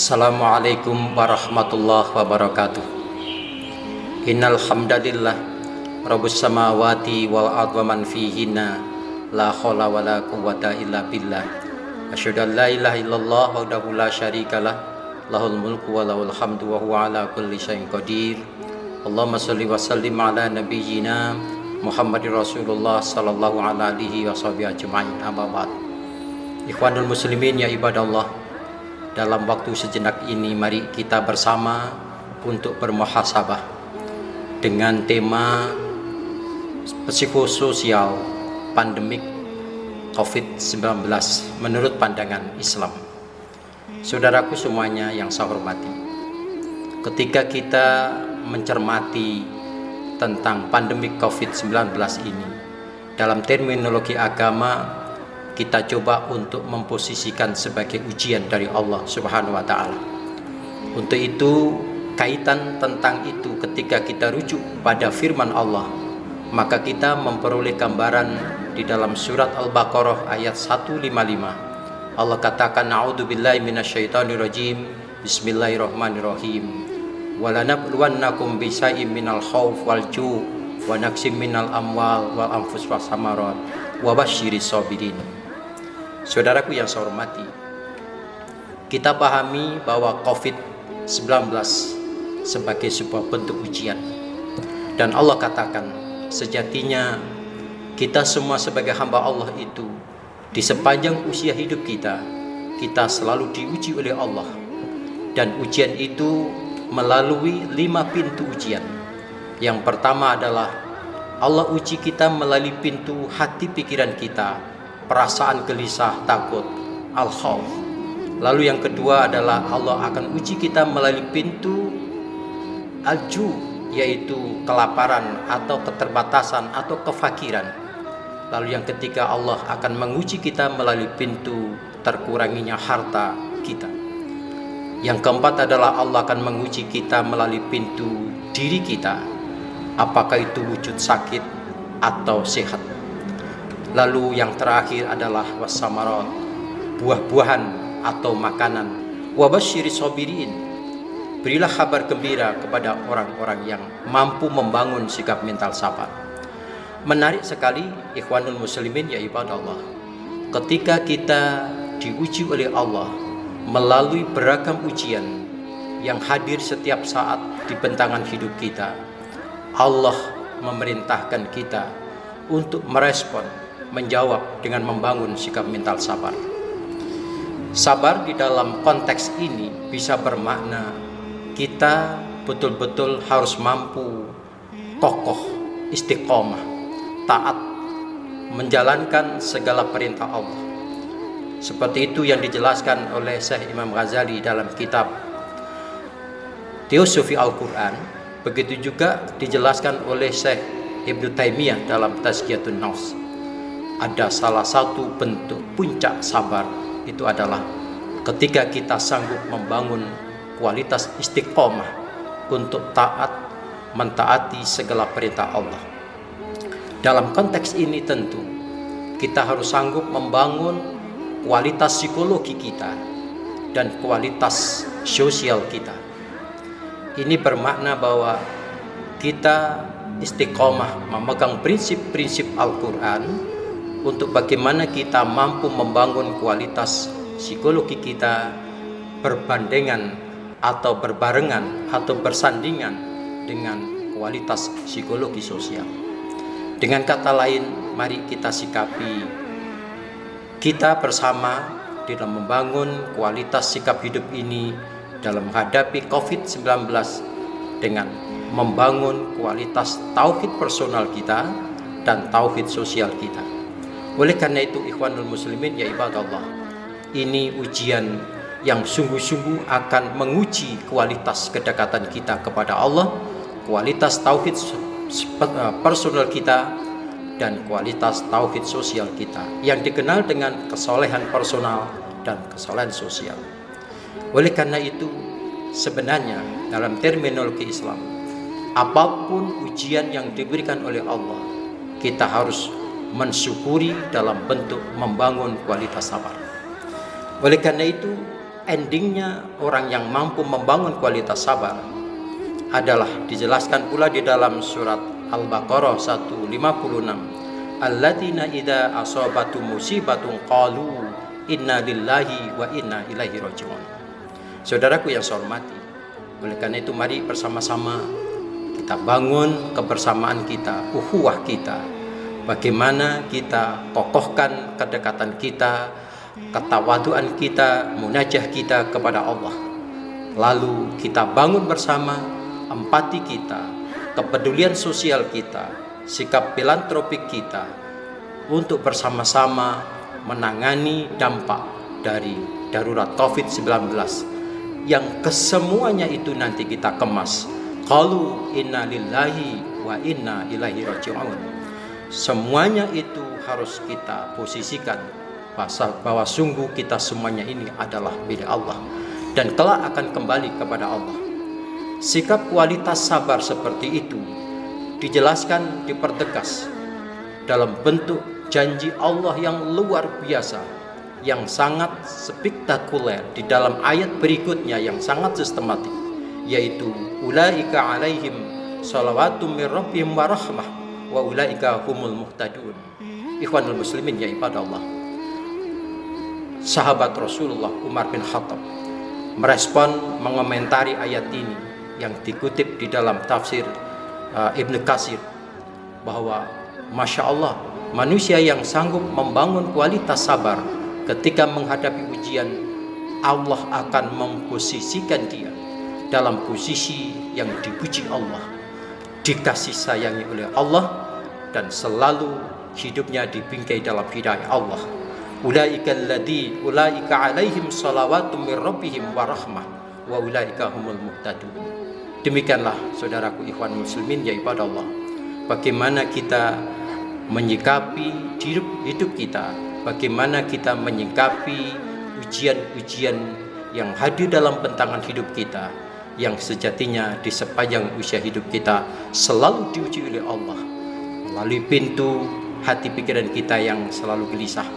Assalamualaikum warahmatullahi wabarakatuh. Innal hamdalillah rabbus samawati wal ardi wa man fihinna la haula wala quwwata illa billah. Asyhadu an la ilaha illallah wahdahu la syarikalah lahul mulku wa lahul hamdu wa huwa ala kulli syai'in qadir. Allahumma shalli wa sallim ala nabiyyina Muhammadir Rasulullah sallallahu alaihi washabihi ajma'in. Amma ba'd. Ikhwanul muslimin ya ibadallah, dalam waktu sejenak ini mari kita bersama untuk bermuhasabah dengan tema psikososial pandemik COVID-19 menurut pandangan Islam. Saudaraku semuanya yang saya hormati, ketika kita mencermati tentang pandemik COVID-19 ini dalam terminologi agama, kita coba untuk memposisikan sebagai ujian dari Allah Subhanahu wa taala. Untuk itu, kaitan tentang itu ketika kita rujuk pada firman Allah, maka kita memperoleh gambaran di dalam surat Al-Baqarah ayat 155. Allah katakan, a'udzubillahi minasyaitonirrajim, bismillahirrahmanirrahim. Walanabluwannakum bisyai'im minal khauf wal ju' wa naqsim minal amwal wal anfus was samarat wa basyiris sabirin. Saudaraku yang saya hormati, kita pahami bahwa COVID-19 sebagai sebuah bentuk ujian. Dan Allah katakan, sejatinya kita semua sebagai hamba Allah itu, di sepanjang usia hidup kita selalu diuji oleh Allah. Dan ujian itu melalui 5 pintu ujian. Yang pertama adalah Allah uji kita melalui pintu hati pikiran kita, perasaan gelisah, takut, al-khauf. Lalu yang kedua adalah Allah akan uji kita melalui pintu al-ju, yaitu kelaparan atau keterbatasan atau kefakiran. Lalu yang ketiga, Allah akan menguji kita melalui pintu terkuranginya harta kita. Yang keempat adalah Allah akan menguji kita melalui pintu diri kita, apakah itu wujud sakit atau sehat. Lalu yang terakhir adalah wasamarat, buah-buahan atau makanan. Wabasyiris sabirin, berilah kabar gembira kepada orang-orang yang mampu membangun sikap mental sabar. Menarik sekali ikhwanul muslimin ya ibadallah, ketika kita diuji oleh Allah melalui beragam ujian yang hadir setiap saat di bentangan hidup kita, Allah memerintahkan kita untuk merespon, menjawab dengan membangun sikap mental sabar. Sabar di dalam konteks ini bisa bermakna kita betul-betul harus mampu kokoh, istiqomah, taat, menjalankan segala perintah Allah. Seperti itu yang dijelaskan oleh Syekh Imam Ghazali dalam kitab Teosofi Al-Quran. Begitu juga dijelaskan oleh Syekh Ibnu Taimiyah dalam Tazkiyatun Nafs. Ada salah satu bentuk puncak sabar, itu adalah ketika kita sanggup membangun kualitas istiqomah untuk taat, mentaati segala perintah Allah. Dalam konteks ini tentu kita harus sanggup membangun kualitas psikologi kita dan kualitas sosial kita. Ini bermakna bahwa kita istiqomah memegang prinsip-prinsip Al-Quran untuk bagaimana kita mampu membangun kualitas psikologi kita berbandingan atau berbarengan atau bersandingan dengan kualitas psikologi sosial. Dengan kata lain, mari kita sikapi kita bersama dalam membangun kualitas sikap hidup ini dalam menghadapi COVID-19 dengan membangun kualitas tauhid personal kita dan tauhid sosial kita. Oleh karena itu ikhwanul muslimin ya ibadallah, ini ujian yang sungguh-sungguh akan menguji kualitas kedekatan kita kepada Allah, kualitas tauhid personal kita, dan kualitas tauhid sosial kita yang dikenal dengan kesolehan personal dan kesolehan sosial. Oleh karena itu sebenarnya dalam terminologi Islam, apapun ujian yang diberikan oleh Allah, kita harus mensyukuri dalam bentuk membangun kualitas sabar. Oleh karena itu, endingnya orang yang mampu membangun kualitas sabar adalah dijelaskan pula di dalam surat Al-Baqarah 156. Alladzina idza asabatu musibatun qalu inna lillahi wa inna ilaihi raji'un. Saudaraku yang saya hormati, oleh karena itu mari bersama-sama kita bangun kebersamaan kita, ukhuwah kita. Bagaimana kita kokohkan kedekatan kita, ketawaduan kita, munajah kita kepada Allah. Lalu kita bangun bersama empati kita, kepedulian sosial kita, sikap filantropik kita untuk bersama-sama menangani dampak dari darurat COVID-19 yang kesemuanya itu nanti kita kemas. Qalu inna lillahi wa inna ilaihi raji'un. Semuanya itu harus kita posisikan bahwa sungguh kita semuanya ini adalah milik Allah dan kelak akan kembali kepada Allah. Sikap kualitas sabar seperti itu dijelaskan, dipertegas dalam bentuk janji Allah yang luar biasa, yang sangat spektakuler di dalam ayat berikutnya yang sangat sistematik, yaitu ulaika alaihim shalawatum mir rabbihim wa rahmah wa ulaika humul muhtadun. Ikhwanul muslimin ya ibadallah, sahabat Rasulullah Umar bin Khattab merespon, mengomentari ayat ini yang dikutip di dalam tafsir Ibnu Katsir, bahwa Masya Allah, manusia yang sanggup membangun kualitas sabar ketika menghadapi ujian, Allah akan memposisikan dia dalam posisi yang dipuji Allah, dikasih sayangi oleh Allah, dan selalu hidupnya dibingkai dalam hidayah Allah. Ulaika alaihim shalawatum mir rabbihim wa rahmah wa ulaika humul muhtadun. Demikianlah saudaraku ikhwan muslimin ya ibadallah, bagaimana kita menyikapi hidup kita, bagaimana kita menyikapi ujian-ujian yang hadir dalam bentangan hidup kita, yang sejatinya di sepanjang usia hidup kita selalu diuji oleh Allah melalui pintu hati pikiran kita yang selalu gelisah,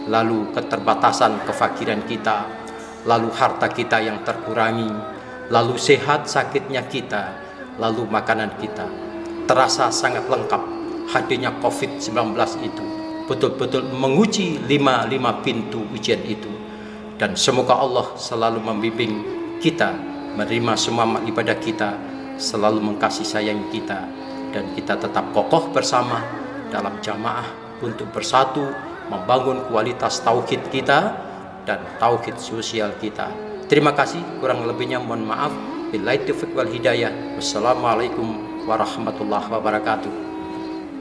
lalu keterbatasan kefakiran kita, lalu harta kita yang terkurangi, lalu sehat sakitnya kita, lalu makanan kita. Terasa sangat lengkap hadirnya COVID-19 itu betul-betul menguji lima pintu ujian itu. Dan semoga Allah selalu membimbing kita menerima semua amal ibadah kita, selalu mengasihi sayang kita, dan kita tetap kokoh bersama dalam jamaah untuk bersatu membangun kualitas tauhid kita dan tauhid sosial kita. Terima kasih, kurang lebihnya mohon maaf. Billahi taufiq wal hidayah. Wassalamualaikum warahmatullahi wabarakatuh.